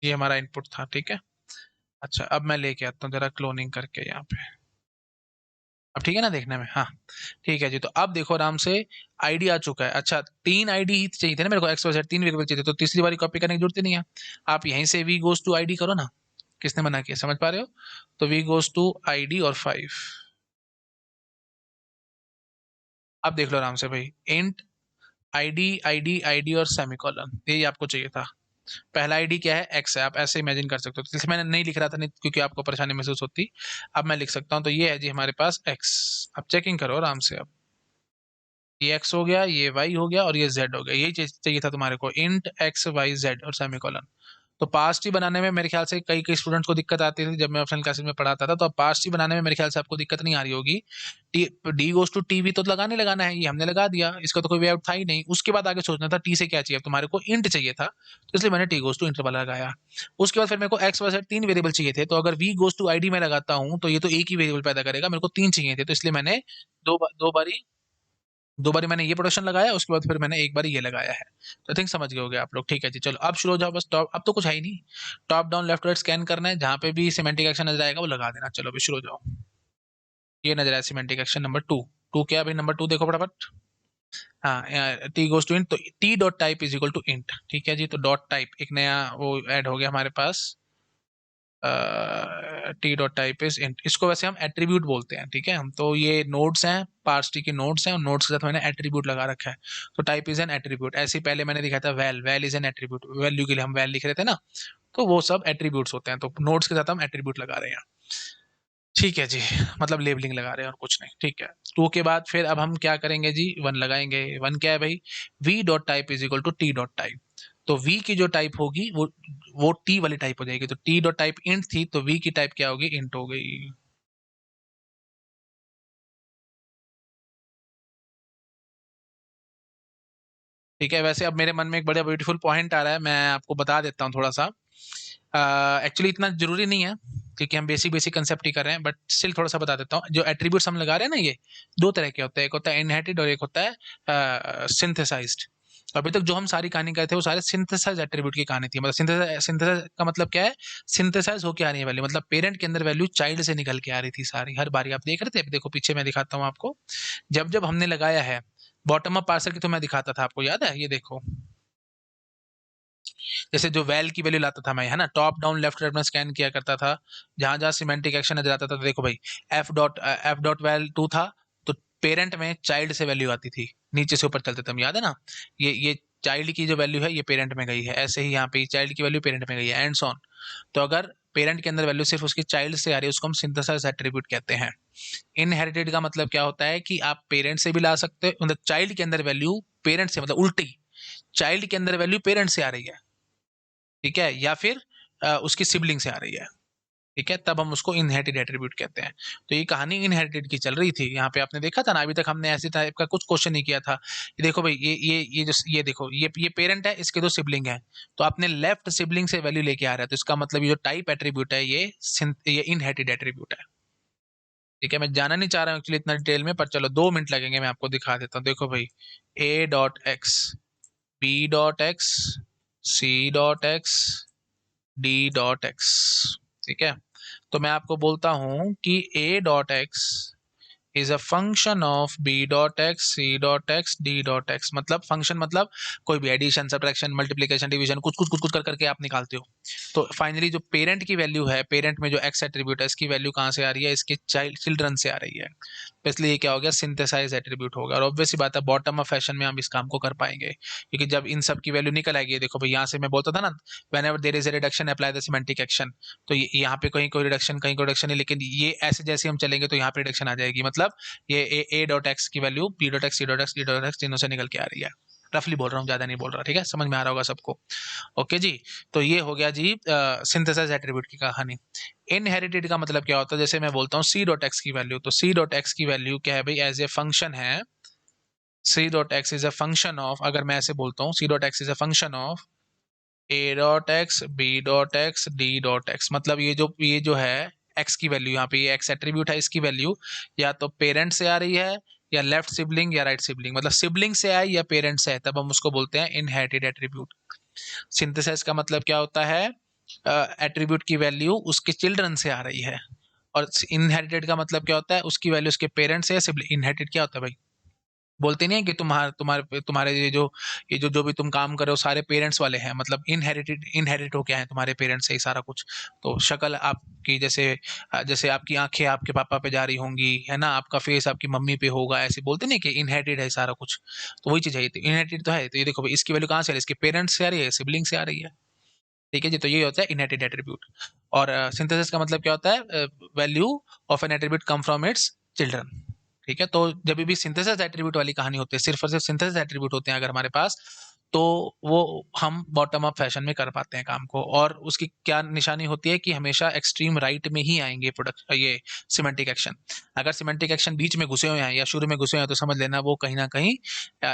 ये हमारा इनपुट था, ठीक है। अच्छा, अब मैं लेके आता हूँ जरा क्लोनिंग करके यहाँ पे। अब ठीक है ना देखने में, हाँ। ठीक है जी, तो अब देखो आराम से, आईडी आ चुका है। अच्छा, 3 आईडी ही चाहिए थे ना मेरे को, एक्स वाई जेड 3 वेरिएबल चाहिए थे, तो तीसरी बारी कॉपी करने की जरूरत ही नहीं है। आप यहीं से वी गोज टू आईडी करो ना, किसने मना किया, समझ पा रहे हो। तो वी गोज टू आईडी और 5। अब देख लो आराम से भाई, इंट आईडी आईडी आईडी और सेमीकोलन, यही आपको चाहिए था। पहला आईडी क्या है, एक्स है, आप ऐसे इमेजिन कर सकते हो, तो इसलिए मैंने नहीं लिख रहा था, नहीं क्योंकि आपको परेशानी महसूस होती। अब मैं लिख सकता हूँ, तो ये है जी हमारे पास एक्स। अब चेकिंग करो आराम से, अब ये एक्स हो गया, ये वाई हो गया, और ये जेड हो गया, यही चाहिए था तुम्हारे को, इंट एक्स वाई जेड और सेमीकोलन। तो पास्ट ही बनाने में मेरे ख्याल से कई कई स्टूडेंट्स को दिक्कत आती थी जब मैं ऑप्शनल क्लासेस में पढ़ाता था, तो अब पास्ट ही बनाने में मेरे ख्याल से आपको दिक्कत नहीं आ रही होगी। T D goes to T V तो लगाने लगाना है, ये हमने लगा दिया, इसका तो कोई वे आउट था ही नहीं। उसके बाद आगे सोचना था टी से क्या चाहिए, अब तुम्हारे को इंट चाहिए था, तो इसलिए मैंने टी गोज टू इंट वाला लगाया। उसके बाद फिर मेरे को एक्स वाई जेड 3 वेरिएबल चाहिए थे, तो अगर वी गोज टू आईडी में लगाता हूँ तो ये तो एक ही वेरिएबल पैदा करेगा, मेरे को 3 चाहिए थे, तो इसलिए मैंने दो बारी मैंने ये प्रोडक्शन लगाया, उसके बाद फिर मैंने एक बार ये लगाया है। तो आई थिंक समझ गए होगे आप लोग। ठीक है जी, चलो अब शुरू हो जाओ, बस टॉप, अब तो कुछ है ही नहीं, top down left right scan करना है, जहां पे भी सिमेंटिक एक्शन नजर आएगा वो लगा देना। चलो अभी शुरू हो जाओ। ये नजर आया सिमेंटिक एक्शन नंबर 2। टू क्या है भाई, नंबर 2 देखो फटाफट। हाँ, टी गोज टू इंट, तो T dot type is equal to int. ठीक है जी, तो डॉट टाइप एक नया वो ऐड हो गया हमारे पास, T dot type is int. इसको वैसे हम एट्रीब्यूट बोलते हैं, ठीक है। हम तो ये नोड्स हैं, पार्स टी के नोड्स हैं, और नोड्स के साथ मैंने एट्रीब्यूट लगा रखा है। तो टाइप इज एन एट्रीब्यूट, ऐसे ही पहले मैंने दिखाया था val, val is an attribute, value के लिए हम वैल लिख रहे थे ना, तो वो सब एट्रीब्यूट्स होते हैं, तो नोड्स के साथ हम एट्रीब्यूट लगा रहे हैं। ठीक है जी, मतलब लेबलिंग लगा रहे हैं और कुछ नहीं। ठीक है, टू के बाद फिर अब हम क्या करेंगे जी, वन लगाएंगे। वन क्या है भाई, V dot type is equal to T dot type. तो वी की जो टाइप होगी वो टी वाली टाइप हो जाएगी, तो टी डॉट टाइप इंट थी, तो वी की टाइप क्या होगी, इंट हो गई। ठीक है, वैसे अब मेरे मन में एक बड़ा ब्यूटीफुल पॉइंट आ रहा है, मैं आपको बता देता हूँ थोड़ा सा। एक्चुअली इतना जरूरी नहीं है, क्योंकि हम बेसिक बेसिक कंसेप्ट ही कर रहे हैं, बट स्टिल थोड़ा सा बता देता हूँ। जो एट्रीब्यूट्स हम लगा रहे हैं ना, ये दो तरह के होते हैं, एक होता है इनहेरिटेड और एक होता है सिंथेसाइज्ड। तो अभी तक जो हम सारी कहानी गए थे वो सारे सिंथेसाइज एट्रीब्यूट की कहानी थी। मतलब सिंथेसाइज का मतलब क्या है, सिंथेसाइज होके आने वाली, मतलब पेरेंट के अंदर वैल्यू चाइल्ड से निकल के आ रही थी सारी, हर बारी आप देख रहे थे। अभी देखो पीछे मैं दिखाता हूँ आपको, जब जब हमने लगाया है बॉटम अप पार्सर की, तो मैं दिखाता था आपको, याद है? ये देखो, जैसे जो वैल की वैल्यू लाता था मैं, है ना, टॉप डाउन लेफ्ट राइट में स्कैन किया करता था, जहां जहां सिमेंटिक एक्शन नजर आता था, तो देखो भाई एफ डॉट वैल 2 था, तो पेरेंट में चाइल्ड से वैल्यू आती थी, नीचे से ऊपर चलते थे हम, याद है ना? ये चाइल्ड की जो वैल्यू है ये पेरेंट में गई है, ऐसे ही यहाँ पे चाइल्ड की वैल्यू पेरेंट में गई है, एंड ऑन। तो अगर पेरेंट के अंदर वैल्यू सिर्फ उसकी चाइल्ड से आ रही है, उसको हम सिंथेसाइज एट्रीब्यूट कहते हैं। इनहेरिटेड का मतलब क्या होता है कि आप पेरेंट से भी ला सकते हो, मतलब चाइल्ड के अंदर वैल्यू पेरेंट से, मतलब उल्टी, चाइल्ड के अंदर वैल्यू पेरेंट से आ रही है, ठीक है, या फिर उसकी सिबलिंग से आ रही है, ठीक है, तब हम उसको इनहेरिटेड एट्रीब्यूट कहते हैं। तो ये कहानी इनहेरिटेड की चल रही थी, यहाँ पे आपने देखा था ना, अभी तक हमने ऐसी टाइप का कुछ क्वेश्चन नहीं किया था। ये देखो भाई, ये देखो, ये पेरेंट है, इसके दो सिबलिंग है, तो आपने लेफ्ट सिबलिंग से वैल्यू लेके आ रहा है, तो इसका मतलब ये जो टाइप एट्रीब्यूट है ये इनहेरिटेड एट्रीब्यूट है, ठीक है। मैं जाना नहीं चाह रहा हूँ एक्चुअली इतना डिटेल में, पर चलो 2 मिनट लगेंगे, मैं आपको दिखा देता हूँ। देखो भाई, A dot X, B dot X, C dot X, D dot X, ठीक है। तो मैं आपको बोलता हूं कि a dot X is a function of b dot X, c dot X, d dot X. मतलब फंक्शन, मतलब कोई भी एडिशन, सब्ट्रैक्शन, मल्टीप्लिकेशन, डिवीजन, कुछ कुछ कुछ कुछ कर करके आप निकालते हो। तो फाइनली जो पेरेंट की वैल्यू है, पेरेंट में जो x एट्रीब्यूट है, इसकी वैल्यू कहाँ से आ रही है? इसके चाइल्ड चिल्ड्रन से आ रही है। तो इसलिए ये क्या हो गया? सिंथेसाइज एट्रीब्यूट हो गया। और ऑब्वियस सी बात है, बॉटम अप फैशन में हम इस काम को कर पाएंगे, क्योंकि जब इन सब की वैल्यू निकल आएगी, देखो भाई यहाँ से मैं बोलता था ना, when ever there is a reduction apply the semantic action, तो यहाँ पे कहीं कोई रिडक्शन, कहीं कोई रिडक्शन नहीं, लेकिन ये ऐसे जैसे हम चलेंगे तो यहाँ पे रिडक्शन आ जाएगी। मतलब ये ए डॉट एक्स की value B dot X, C dot X, D dot X तीनों से निकल के आ रही है। रफली बोल रहा हूँ, ज्यादा नहीं बोल रहा, ठीक है, समझ में आ रहा होगा सबको? ओके जी। तो ये हो गया जी सिंथेसाइज एट्रीब्यूट की कहानी। इनहेरिटेड का मतलब क्या होता है? जैसे मैं बोलता हूँ सी डॉट एक्स की वैल्यू, तो सी डॉट एक्स की वैल्यू क्या है भाई? एज ए फंक्शन है, C dot X is a function of, अगर मैं ऐसे बोलता हूँ, C dot X is a function of A dot X, B dot X, D dot X. मतलब ये जो है एक्स की वैल्यू, यहाँ पे ये एक्स एट्रीब्यूट है, इसकी वैल्यू या तो पेरेंट से आ रही है, या लेफ्ट सिबलिंग या राइट सिबलिंग, मतलब सिबलिंग से आई या पेरेंट से है, तब हम उसको बोलते हैं इनहेरिटेड एट्रीब्यूट। सिंथेसिस का मतलब क्या होता है? एट्रीब्यूट की वैल्यू उसके चिल्ड्रन से आ रही है। और इनहेरिटेड का मतलब क्या होता है? उसकी वैल्यू उसके पेरेंट्स से या सिबलिंग। इनहेरिटेड क्या होता है भाई? बोलते नहीं है कि तुम्हारे ये जो जो भी तुम काम कर रहे हो सारे पेरेंट्स वाले हैं, मतलब इनहेरिट हो क्या है तुम्हारे पेरेंट्स से ही सारा कुछ। तो शक्ल आपकी जैसे आपकी आंखें आपके पापा पे जा रही होंगी, है ना, आपका फेस आपकी मम्मी पे होगा, ऐसे बोलते नहीं कि इनहेरिटेड है सारा कुछ। तो वही चीज है, इनहेरिटेड तो है। तो ये देखो भाई, इसकी वैल्यू कहाँ से आ रही है? इसके पेरेंट्स से आ रही है, सिबलिंग से आ रही है, ठीक है जी। तो ये होता है इनहेरिटेड एट्रीब्यूट। और सिंथेसिस का मतलब क्या होता है? Value of N attribute come from its children, ठीक है। तो जब भी सिंथेसिस एट्रीब्यूट वाली कहानी होती है, सिर्फ और सिर्फ सिंथेसिस एट्रीब्यूट होते हैं अगर हमारे पास, तो वो हम बॉटम अप फैशन में कर पाते हैं काम को। और उसकी क्या निशानी होती है कि हमेशा एक्सट्रीम राइट में ही आएंगे प्रोडक्ट, ये सिमेंटिक एक्शन। अगर सिमेंटिक एक्शन बीच में घुसे हुए हैं या शुरू में घुसे हुए हैं, तो समझ लेना वो कहीं ना कहीं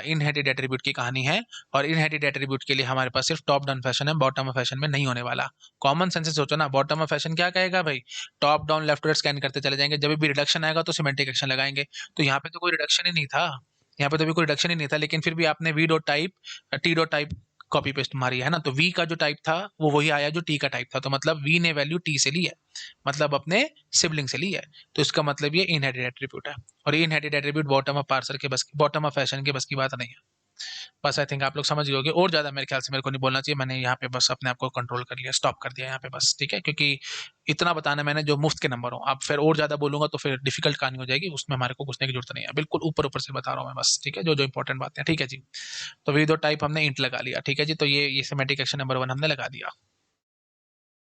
इनहेरिटेड एट्रीब्यूट की कहानी है। और इनहेरिटेड एट्रीब्यूट के लिए हमारे पास सिर्फ टॉप डाउन फैशन है, बॉटम अप फैशन में नहीं होने वाला। कॉमन सेंस से सोचो ना, बॉटम अप फैशन क्या कहेगा भाई? Top down left right scan करते चले जाएंगे, जब भी रिडक्शन आएगा तो सिमेंटिक एक्शन लगाएंगे। तो यहाँ पे तो कोई रिडक्शन ही नहीं था, यहाँ पे तो भी कोई रिडक्शन ही नहीं था, लेकिन फिर भी आपने we dot type, T dot type copy paste मारी है ना, तो वी का जो टाइप था वो वही आया जो टी का टाइप था। तो मतलब वी ने वैल्यू टी से ली है, मतलब अपने सिबलिंग से ली है। तो इसका मतलब ये इनहेरिटेड एट्रीब्यूट है। और ये inherited attribute bottom up parser के बस, बॉटम अप फैशन के बस की बात नहीं है। बस आई थिंक आप लोग समझ गए होंगे, और ज्यादा मेरे ख्याल से मेरे को नहीं बोलना चाहिए। मैंने यहाँ पे बस अपने आप को कंट्रोल कर लिया, स्टॉप कर दिया यहाँ पे बस, ठीक है, क्योंकि इतना बताना मैंने जो मुफ्त के नंबर हो। अब फिर और ज्यादा बोलूंगा तो फिर डिफिकल्ट कहानी हो जाएगी, उसमें हमारे को घुसने की जरूरत नहीं है, बिल्कुल ऊपर ऊपर से बता रहा हूँ मैं बस, ठीक है, जो जो इंपॉर्टेंट बातें हैं, ठीक है जी। तो विद टाइप हमने इंट लगा लिया, ठीक है जी। तो ये सिमेटिक एक्शन नंबर 1 हमने लगा दिया,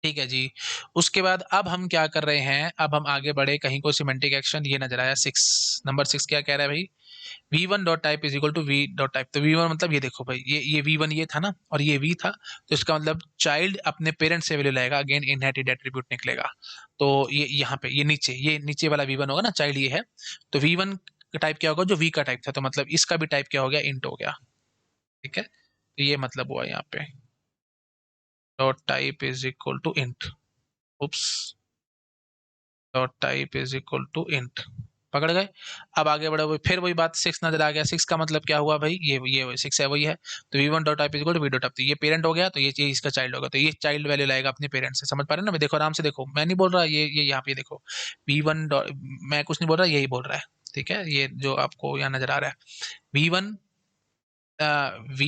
ठीक है जी। उसके बाद अब हम क्या कर रहे हैं? अब हम आगे बढ़े, कहीं को सिमेंटिक एक्शन ये नजर आया 6, नंबर 6 क्या कह रहा है भाई? v1 dot type is equal to v dot type. तो v1 मतलब ये देखो भाई, ये v1 ये था ना, और ये v था, तो इसका मतलब चाइल्ड अपने पेरेंट से वैल्यू लाएगा, अगेन इनहेरिटेड एट्रीब्यूट निकलेगा। तो ये यहाँ पे ये नीचे वाला v1 होगा ना, चाइल्ड ये है, तो v1 का टाइप क्या होगा? जो v का टाइप था, तो मतलब इसका भी टाइप क्या हो गया? इंट हो गया, ठीक है। तो ये मतलब हुआ यहाँ पे, dot type is equal to int, oops, dot type is equal to int, पकड़ गए। अब आगे बढ़ो, फिर वही बात, 6 नजर आ गया। 6 का मतलब क्या हुआ भाई, ये 6 है, वही है। तो v1 dot type is equal to v dot type, तो ये पेरेंट हो गया, तो ये चीज इसका चाइल्ड होगा, तो ये चाइल्ड वैल्यू लाएगा अपने पेरेंट से। समझ पा रहे हैं ना? मैं देखो आराम से देखो, मैं नहीं बोल रहा, ये यहाँ पे देखो v1 डॉट, मैं कुछ नहीं बोल रहा, यही बोल रहा है। ठीक है, ये जो आपको यहाँ नजर आ रहा है v1 v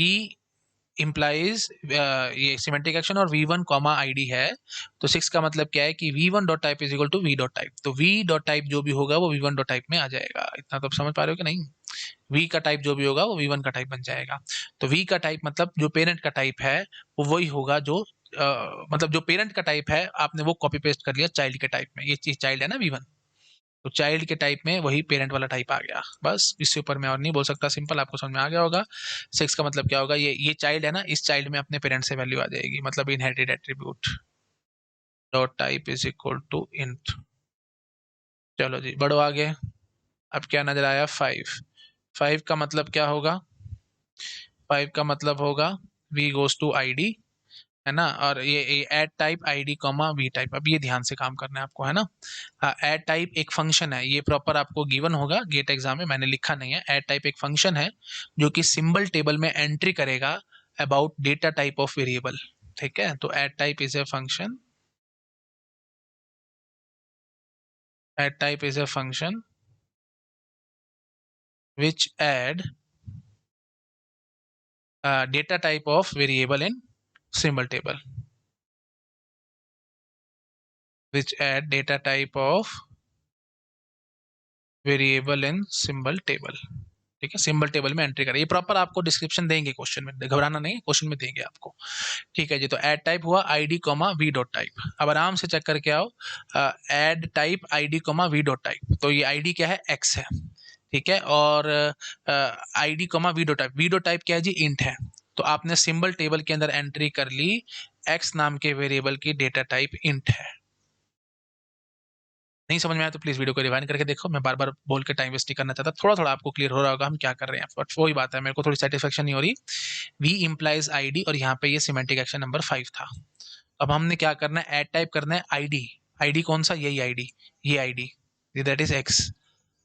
इम्प्लाइज ये सिमेंटिक एक्शन और v1 कॉमा id है। तो 6 का मतलब क्या है कि v1 dot type is equal to v dot type, तो v डॉट टाइप जो भी होगा वो v1 डॉट टाइप में आ जाएगा। इतना तो आप समझ पा रहे हो कि नहीं? v का टाइप जो भी होगा वो v1 का टाइप बन जाएगा। तो v का टाइप मतलब जो पेरेंट का टाइप है वो वही होगा जो मतलब जो पेरेंट का टाइप है आपने वो कॉपी पेस्ट कर लिया चाइल्ड के टाइप में। ये चीज चाइल्ड है ना v1, तो चाइल्ड के टाइप में वही पेरेंट वाला टाइप आ गया। बस इससे ऊपर मैं और नहीं बोल सकता, सिंपल, आपको समझ में आ गया होगा। 6 का मतलब क्या होगा, ये चाइल्ड है ना, इस चाइल्ड में अपने पेरेंट से वैल्यू आ जाएगी, मतलब inherited attribute dot type is equal to int. चलो जी बढ़ो आगे। अब क्या नजर आया, 5। 5 का मतलब क्या होगा, 5 का मतलब होगा v गोज टू id, है ना, और ये add type ID comma V type. अब ये ध्यान से काम करना है आपको, है ना। हाँ, एड टाइप एक फंक्शन है, ये प्रॉपर आपको गिवन होगा गेट एग्जाम में, मैंने लिखा नहीं है। एड टाइप एक फंक्शन है जो कि सिंबल टेबल में एंट्री करेगा about data type of variable. ठीक है, तो add type is a function, add type is a function which add data type of variable in symbol table, which add data type of variable in symbol table। ठीक है, symbol table में entry करें, ये proper आपको description देंगे question में, घबराना नहीं, क्वेश्चन में देंगे आपको। ठीक है जी, तो एड टाइप हुआ ID comma V dot type. अब आराम से चेक करके आओ, add type ID comma V dot type, तो ये आईडी क्या है, एक्स है। ठीक है, और ID comma V dot type, we dot type क्या है जी, इंट है। तो आपने सिंबल टेबल के अंदर एंट्री कर ली, एक्स नाम के वेरिएबल की डेटा टाइप इंट है। नहीं समझ में आया तो प्लीज वीडियो को रिवाइंड करके देखो, मैं बार बार बोल के टाइम वेस्ट नहीं करना चाहता, थोड़ा थोड़ा आपको क्लियर हो रहा होगा हम क्या कर रहे हैं, बट वही बात है, मेरे को थोड़ी सेटिस्फेक्शन नहीं हो रही। वी इम्प्लाइज आईडी, और यहाँ पे ये सिमेंटिक एक्शन नंबर 5 था। अब हमने क्या करना है, ऐड टाइप करना है आईडी। आईडी कौन सा, यही आईडी, ये आईडी, दैट इज एक्स।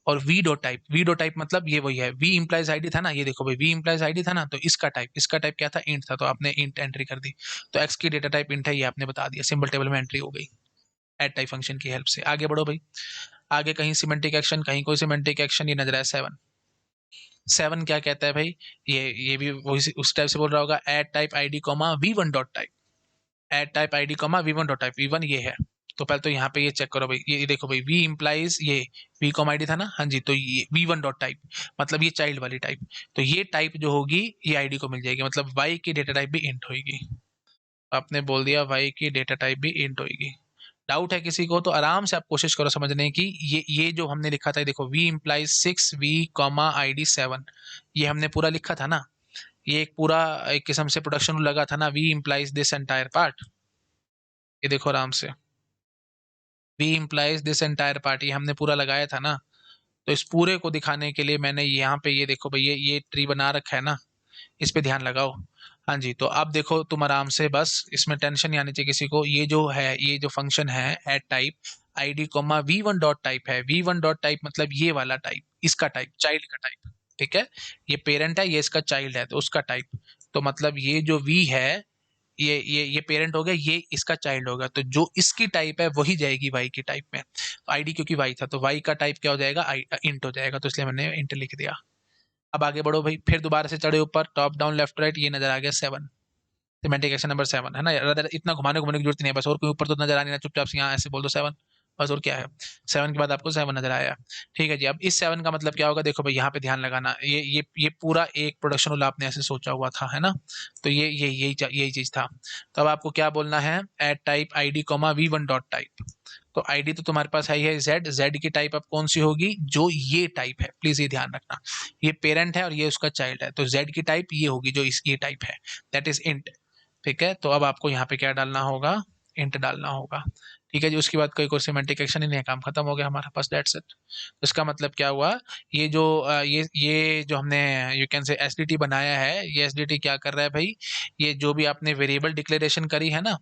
और we dot type, we dot type मतलब ये वही है, वी इम्प्लाइज आईडी था ना, ये देखो भाई वी इम्प्लाइज आईडी था ना, तो इसका टाइप क्या था, इंट था, तो आपने इंट एंट्री कर दी। तो एक्स की डेटा टाइप इंट है, ये आपने बता दिया, सिंबल टेबल में एंट्री हो गई एड टाइप फंक्शन की हेल्प से। आगे बढ़ो भाई, आगे कहीं सिमेंटिक एक्शन, कहीं कोई सिमेंटिक एक्शन, ये नजर है 7। 7 क्या कहता है भाई, ये भी वही उस टाइप से बोल रहा होगा, add type ID comma V one dot type, add type ID comma V one dot type, V one ये है। तो पहले तो यहाँ पे ये चेक करो भाई, ये देखो भाई वी इम्प्लाइज ये वी कॉम आईडी था ना, हाँ जी, तो ये वी वन डॉट टाइप मतलब ये चाइल्ड वाली टाइप, तो ये टाइप जो होगी ये आईडी को मिल जाएगी, मतलब वाई की डेटा टाइप भी इंट होगी। आपने बोल दिया वाई की डेटा टाइप भी इंट होगी। डाउट है किसी को तो आराम से आप कोशिश करो समझने की, ये जो हमने लिखा था, देखो V implies 6 V comma I D 7, ये हमने पूरा लिखा था ना, ये एक पूरा एक किस्म से प्रोडक्शन लगा था ना, V implies this entire part. ये देखो आराम से, V implies this entire part, ये हमने पूरा लगाया था ना। तो इस पूरे को दिखाने के लिए मैंने यहाँ पे ये देखो भाई ये ट्री बना रखा है ना, इस पे ध्यान लगाओ। हाँ जी, तो अब देखो तुम आराम से, बस इसमें टेंशन नहीं आनी चाहिए किसी को, ये जो है ये जो फंक्शन है add type ID comma V one dot type है, वी वन डॉट टाइप मतलब ये वाला टाइप, इसका टाइप चाइल्ड का टाइप। ठीक है, ये पेरेंट है, ये इसका चाइल्ड है, तो उसका टाइप, तो मतलब ये जो वी है, ये पेरेंट हो गया, ये इसका चाइल्ड होगा, तो जो इसकी टाइप है वही जाएगी वाई की टाइप में। तो आईडी क्योंकि वाई था, तो वाई का टाइप क्या हो जाएगा, इंट हो जाएगा, तो इसलिए मैंने इंट लिख दिया। अब आगे बढ़ो भाई, फिर दोबारा से चढ़े ऊपर, टॉप डाउन लेफ्ट राइट, ये नजर आ गया 7, सिमेंटिक एक्शन नंबर 7 है ना, इतना घुमाने घुमाने की जरूरत नहीं है, बस और कोई ऊपर तो नजर आ नहीं रहा, चुपचाप से यहाँ ऐसे बोल दो 7, बस, और क्या है। 7 के बाद आपको 7 नजर आया। ठीक है जी, अब इस 7 का मतलब क्या होगा, देखो भाई यहाँ पे ध्यान लगाना, ये पूरा एक प्रोडक्शन रूल आपने ऐसे सोचा हुआ था, है ना, तो यही चीज था। तो अब आपको क्या बोलना है, add type ID comma V one dot type, तो आईडी तो तुम्हारे पास है ही है, जेड, जेड की टाइप अब कौन सी होगी, जो ये टाइप है, प्लीज ये ध्यान रखना, ये पेरेंट है और ये उसका चाइल्ड है, तो जेड की टाइप ये होगी जो इस ये टाइप है, दैट इज इंट। ठीक है, तो अब आपको यहाँ पे क्या डालना होगा, इंट डालना होगा। ठीक है जी, उसके बाद कोई सिमेंटिक एक्शन ही नहीं है, काम खत्म हो गया हमारा पास, दैट्स इट। तो इसका मतलब क्या हुआ, ये जो हमने यू कैन से एसडीटी बनाया है, ये एसडीटी क्या कर रहा है भाई, ये जो भी आपने वेरिएबल डिक्लेरेशन करी है ना,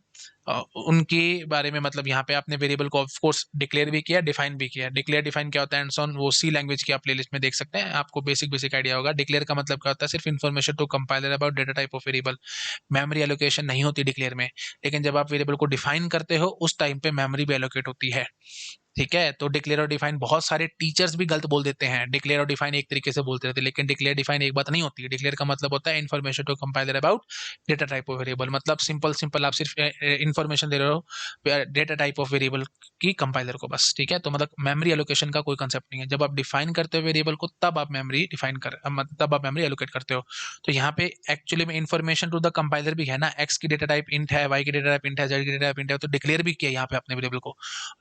उनके बारे में, मतलब यहाँ पे आपने वेरिएबल को ऑफ कोर्स डिक्लेयर भी किया, डिफाइन भी किया। डिक्लेयर डिफाइन क्या होता है, एंड सो ऑन, वो सी लैंग्वेज की आप प्लेलिस्ट में देख सकते हैं, आपको बेसिक बेसिक आइडिया होगा। डिक्लेयर का मतलब क्या होता है, सिर्फ information to compiler about data type of variable. Memory allocation नहीं होती डिक्लेयर में, लेकिन जब आप वेरिएबल को डिफाइन करते हो उस टाइम पे मेमोरी भी एलोकेट होती है। ठीक है, तो डिक्लेयर और डिफाइन बहुत सारे टीचर्स भी गलत बोल देते हैं, डिक्लेयर और डिफाइन एक तरीके से बोलते रहते हैं, लेकिन डिक्लेयर डिफाइन एक बात नहीं होती है। डिक्लेयर का मतलब होता है information to compiler about data type of variable, मतलब सिंपल सिंपल आप सिर्फ इन्फॉर्मेशन दे रहे हो डेटा टाइप ऑफ वेरिएबल की कंपाइलर को, बस। ठीक है, तो मतलब मेमोरी एलोकेशन का कोई कंसेप्ट नहीं है। जब आप डिफाइन करते हो वेरिएबल को, तब आप मेमोरी डिफाइन कर तब आप मेमोरी एलोकेट करते हो। तो यहाँ पे एक्चुअली में इन्फॉर्मेशन टू द कंपाइलर भी है ना, एक्स की डेटा टाइप इंट है, वाई की डेटा टाइप इंट है, जेड की डेटा टाइप इंट है, तो डिक्लेयर भी किया यहाँ पे अपने वेरिएबल को,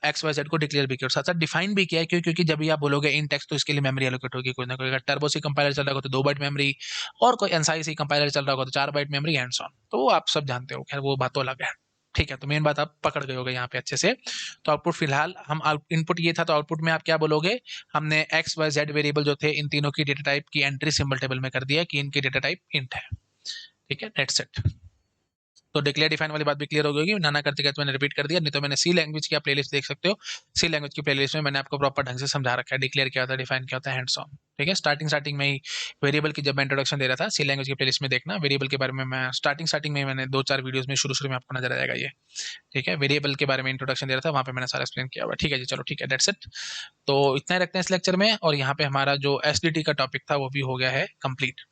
एक्स वाई जेड को डिक्लेयर भी किया और साथ साथ डिफाइन भी किया है। क्यों? क्योंकि जब भी आप बोलोगे इन टेक्स्ट तो इसके लिए मेमोरी एलोकेट होगी कोई ना कोई। अगर टर्बो सी कंपाइलर चल रहा हो तो 2 बाइट मेमोरी, और कोई एनसाई सी कंपाइलर चल रहा होगा तो 4 byte memory, and so on. तो वो आप सब जानते हो, खैर वो बात तो अलग है। ठीक है, तो मेन बात आप पकड़ गए होगे यहाँ पे अच्छे से। तो आउटपुट फिलहाल हम इनपुट ये था, तो आउटपुट में आप क्या बोलोगे, हमने एक्स वाई जेड वेरिएबल जो थे इन तीनों की डेटा टाइप की एंट्री सिंबल टेबल में कर दिया कि इनकी डेटा टाइप इंट है। ठीक है, दैट्स इट। तो डिक्लेयर डिफाइन वाली बात भी क्लियर हो गई होगी, नाना करते करते मैंने रिपीट कर दिया, नहीं तो मैंने सी लैंग्वेज की आप प्लेलिस्ट देख सकते हो। सी लैंग्वेज की प्लेलिस्ट में मैंने आपको प्रॉपर ढंग से समझा रखा है डिक्लेयर क्या होता है, डिफाइन क्या होता है, हैंड्स ऑन। ठीक है, स्टार्टिंग स्टार्टिंग में ही वेरिएबल की जब मैं इंट्रोडक्शन दे रहा था, सी लैंग्वेज की प्लेलिस्ट में देखना, वेरिएबल के बारे में मैं स्टार्टिंग स्टार्टिंग में मैंने 2-4 वीडियोस में शुरू शुरू में आपको नजर आएगा ये। ठीक है, वेरिएबल के बारे में इंट्रोडक्शन दे रहा था, वहाँ पे मैंने सारा एक्सप्लेन किया हुआ। ठीक है जी, चलो ठीक है, दैट्स इट। तो इतना ही रखते हैं इस लेक्चर में, और यहाँ पे हमारा जो एसडीटी का टॉपिक था वो भी हो गया है कंप्लीट।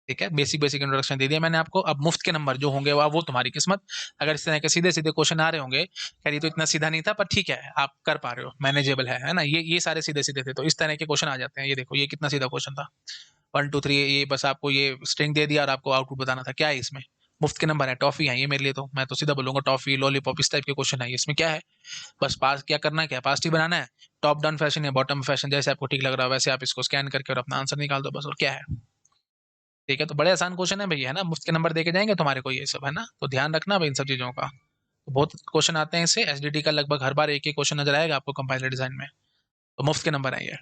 ठीक है, बेसिक बेसिक इंट्रोडक्शन दे दिया मैंने आपको। अब मुफ्त के नंबर जो होंगे वो तुम्हारी किस्मत। अगर इस तरह के सीधे सीधे क्वेश्चन आ रहे होंगे, खैर ये तो इतना सीधा नहीं था, पर ठीक है, आप कर पा रहे हो, मैनेजेबल है ना। ये सारे सीधे सीधे थे, तो इस तरह के क्वेश्चन आ जाते हैं। ये देखो, ये कितना सीधा क्वेश्चन था, 1 2 3, ये बस आपको ये स्ट्रिंग दे दिया और आपको आउटपुट बताना था, क्या है इसमें, मुफ्त के नंबर है, टॉफी है ये मेरे लिए, तो मैं तो सीधा बोलूंगा टॉफी लॉलीपॉप, इस टाइप के क्वेश्चन है। इसमें क्या है, बस पास क्या करना है, क्या पास ही बनाना है, टॉप डाउन फैशन या बॉटम फैशन, जैसे आपको ठीक लग रहा है वैसे आप इसको स्कैन करके और अपना आंसर निकाल दो, बस। और क्या है, ठीक है, तो बड़े आसान क्वेश्चन है भैया, है ना, मुफ्त के नंबर देके जाएंगे तुम्हारे को ये सब, है ना, तो ध्यान रखना भाई इन सब चीजों का। तो बहुत क्वेश्चन आते हैं इससे, एसडीटी का लगभग हर बार एक ही क्वेश्चन नजर आएगा आपको कंपाइलर डिजाइन में, तो मुफ्त के नंबर आएंगे,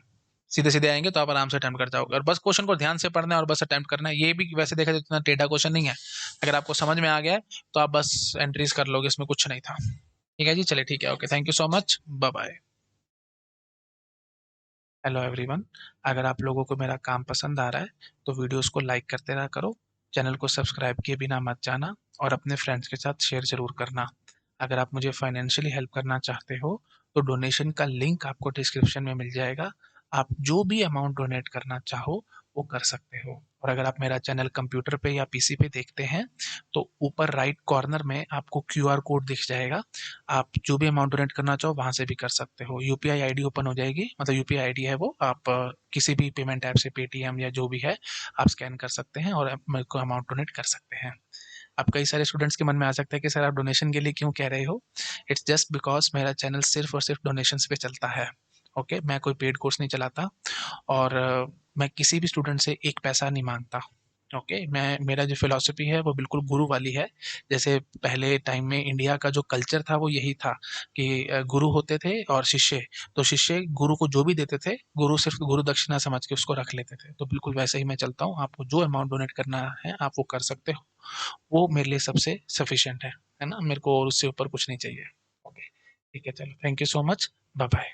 सीधे सीधे आएंगे, तो आप आराम से अटेम्प्ट कर जाओगे, और बस क्वेश्चन को ध्यान से पढ़ना है और बस अटेम्प्ट करना है। ये भी वैसे देखा जाए इतना टेढ़ा क्वेश्चन नहीं है, अगर आपको समझ में आ गया है तो आप बस एंट्रीज कर लोगे, इसमें कुछ नहीं था। ठीक है जी, चलिए ठीक है, okay, thank you so much, bye bye. Hello everyone, अगर आप लोगों को मेरा काम पसंद आ रहा है तो वीडियोस को लाइक करते रहा करो, चैनल को सब्सक्राइब किए बिना मत जाना, और अपने फ्रेंड्स के साथ शेयर ज़रूर करना। अगर आप मुझे फाइनेंशियली हेल्प करना चाहते हो तो डोनेशन का लिंक आपको डिस्क्रिप्शन में मिल जाएगा, आप जो भी अमाउंट डोनेट करना चाहो वो कर सकते हो। और अगर आप मेरा चैनल कंप्यूटर पे या पीसी पे देखते हैं तो ऊपर राइट कॉर्नर में आपको क्यूआर कोड दिख जाएगा, आप जो भी अमाउंट डोनेट करना चाहो वहाँ से भी कर सकते हो। यूपीआई आईडी ओपन हो जाएगी, मतलब यूपीआई आईडी है वो, आप किसी भी पेमेंट ऐप से, पेटीएम या जो भी है, आप स्कैन कर सकते हैं और मेरे को अमाउंट डोनेट कर सकते हैं। अब कई सारे स्टूडेंट्स के मन में आ सकता है कि सर आप डोनेशन के लिए क्यों कह रहे हो। इट्स जस्ट बिकॉज मेरा चैनल सिर्फ और सिर्फ डोनेशंस पे चलता है। ओके, मैं कोई पेड कोर्स नहीं चलाता, और मैं किसी भी स्टूडेंट से एक पैसा नहीं मांगता। ओके, मैं, मेरा जो फिलॉसफी है वो बिल्कुल गुरु वाली है। जैसे पहले टाइम में इंडिया का जो कल्चर था वो यही था कि गुरु होते थे और शिष्य, तो शिष्य गुरु को जो भी देते थे, गुरु सिर्फ गुरु दक्षिणा समझ के उसको रख लेते थे। तो बिल्कुल वैसे ही मैं चलता हूँ, आपको जो अमाउंट डोनेट करना है आप वो कर सकते हो, वो मेरे लिए सबसे सफिशिएंट है ना, मेरे को और उससे ऊपर कुछ नहीं चाहिए। ओके, ठीक है, चलो, thank you so much, bye bye.